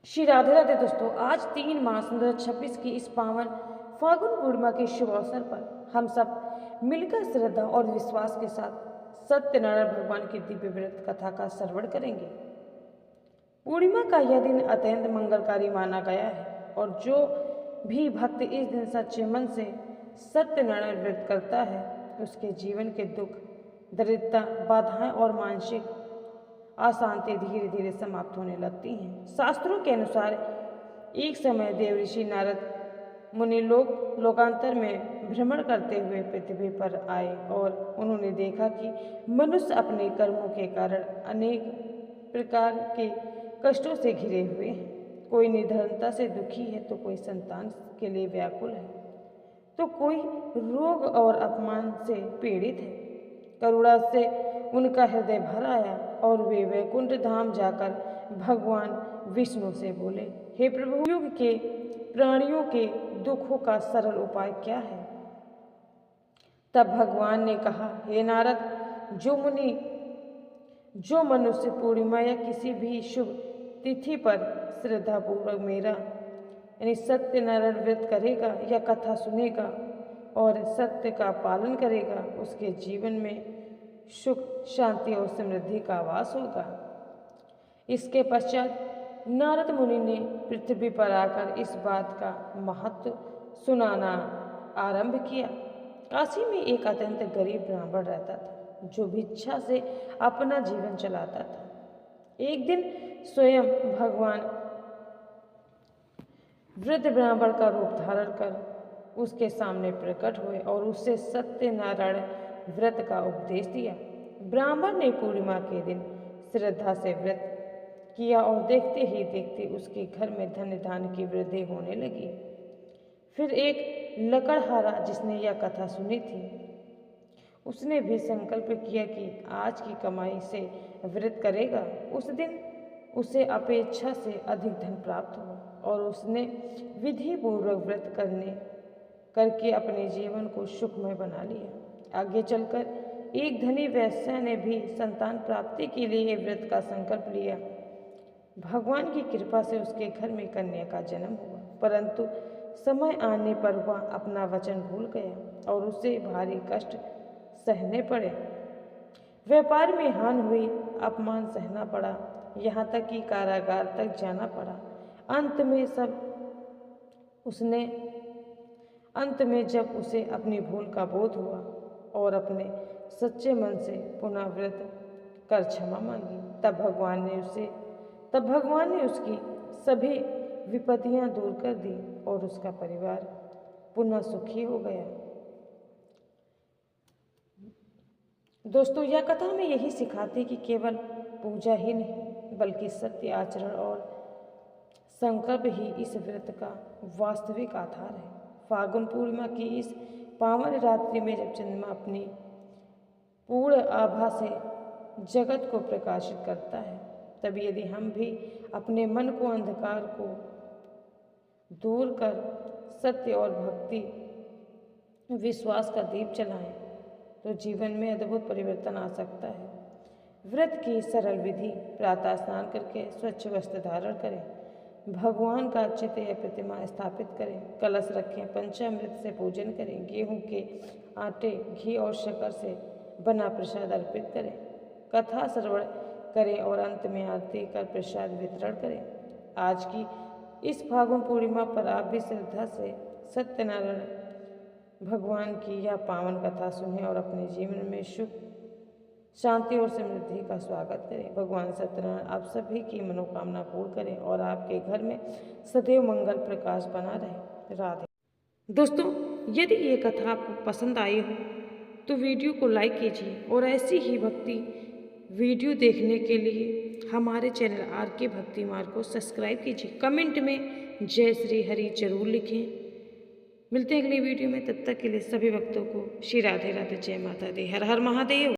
श्री राधे राधे दोस्तों, आज 3 मार्च 2026 की इस पावन फागुन पूर्णिमा के शुभ अवसर पर हम सब मिलकर श्रद्धा और विश्वास के साथ सत्यनारायण भगवान की दिव्य व्रत कथा का श्रवण करेंगे। पूर्णिमा का यह दिन अत्यंत मंगलकारी माना गया है और जो भी भक्त इस दिन सच्चे मन से सत्यनारायण व्रत करता है उसके जीवन के दुख, दरिद्रता, बाधाएं और मानसिक अशांति धीरे धीरे समाप्त होने लगती हैं। शास्त्रों के अनुसार एक समय देव ऋषि नारद मुनि लोकांतर में भ्रमण करते हुए पृथ्वी पर आए और उन्होंने देखा कि मनुष्य अपने कर्मों के कारण अनेक प्रकार के कष्टों से घिरे हुए हैं। कोई निर्धनता से दुखी है, तो कोई संतान के लिए व्याकुल है, तो कोई रोग और अपमान से पीड़ित है। करुणा से उनका हृदय भर आया और वे वैकुंठ धाम जाकर भगवान विष्णु से बोले, हे प्रभु, युग के प्राणियों के दुखों का सरल उपाय क्या है? तब भगवान ने कहा, हे नारद, जो मनुष्य पूर्णिमा या किसी भी शुभ तिथि पर श्रद्धापूर्वक मेरा यानी सत्यनारायण व्रत करेगा या कथा सुनेगा और सत्य का पालन करेगा, उसके जीवन में सुख, शांति और समृद्धि का वास होगा। इसके पश्चात नारद मुनि ने पृथ्वी पर आकर इस बात का महत्व सुनाना आरंभ किया। काशी में एक अत्यंत गरीब ब्राह्मण रहता था जो भिक्षा से अपना जीवन चलाता था। एक दिन स्वयं भगवान वृद्ध ब्राह्मण का रूप धारण कर उसके सामने प्रकट हुए और उससे सत्यनारायण व्रत का उपदेश दिया। ब्राह्मण ने पूर्णिमा के दिन श्रद्धा से व्रत किया और देखते ही देखते उसके घर में धन धान्य की वृद्धि होने लगी। फिर एक लकड़हारा जिसने यह कथा सुनी थी, उसने भी संकल्प किया कि आज की कमाई से व्रत करेगा। उस दिन उसे अपेक्षा से अधिक धन प्राप्त हुआ और उसने विधि पूर्वक व्रत करके अपने जीवन को सुखमय बना लिया। आगे चलकर एक धनी वैश्या ने भी संतान प्राप्ति के लिए व्रत का संकल्प लिया। भगवान की कृपा से उसके घर में कन्या का जन्म हुआ, परंतु समय आने पर वह अपना वचन भूल गया और उसे भारी कष्ट सहने पड़े। व्यापार में हानि हुई, अपमान सहना पड़ा, यहाँ तक कि कारागार तक जाना पड़ा। अंत में जब उसे अपनी भूल का बोध हुआ और अपने सच्चे मन से पुनः व्रत कर क्षमा मांगी, तब भगवान ने उसकी सभी विपत्तियां दूर कर दी और उसका परिवार पुनः सुखी हो गया। दोस्तों, यह कथा हमें यही सिखाती कि केवल पूजा ही नहीं बल्कि सत्य आचरण और संकल्प ही इस व्रत का वास्तविक आधार है। फागुन पूर्णिमा की इस पावन रात्रि में जब चंद्रमा अपनी पूर्ण आभा से जगत को प्रकाशित करता है, तब यदि हम भी अपने मन को अंधकार को दूर कर सत्य और भक्ति विश्वास का दीप जलाएं, तो जीवन में अद्भुत परिवर्तन आ सकता है। व्रत की सरल विधि: प्रातः स्नान करके स्वच्छ वस्त्र धारण करें, भगवान का चित्र या प्रतिमा स्थापित करें, कलश रखें, पंचामृत से पूजन करें, गेहूं के आटे, घी और शक्कर से बना प्रसाद अर्पित करें, कथा श्रवण करें और अंत में आरती कर प्रसाद वितरण करें। आज की इस फागुन पूर्णिमा पर आप भी श्रद्धा से सत्यनारायण भगवान की यह पावन कथा सुनें और अपने जीवन में सुख, शांति और समृद्धि का स्वागत करें। भगवान सत्यनारायण आप सभी की मनोकामना पूर्ण करें और आपके घर में सदैव मंगल प्रकाश बना रहे। राधे। दोस्तों, यदि ये कथा आपको पसंद आई हो तो वीडियो को लाइक कीजिए और ऐसी ही भक्ति वीडियो देखने के लिए हमारे चैनल RK भक्ति मार्ग को सब्सक्राइब कीजिए। कमेंट में जय श्री हरि जरूर लिखें। मिलते हैं अगली वीडियो में, तब तक के लिए सभी भक्तों को श्री राधे राधे, जय माता दी, हर हर महादेव।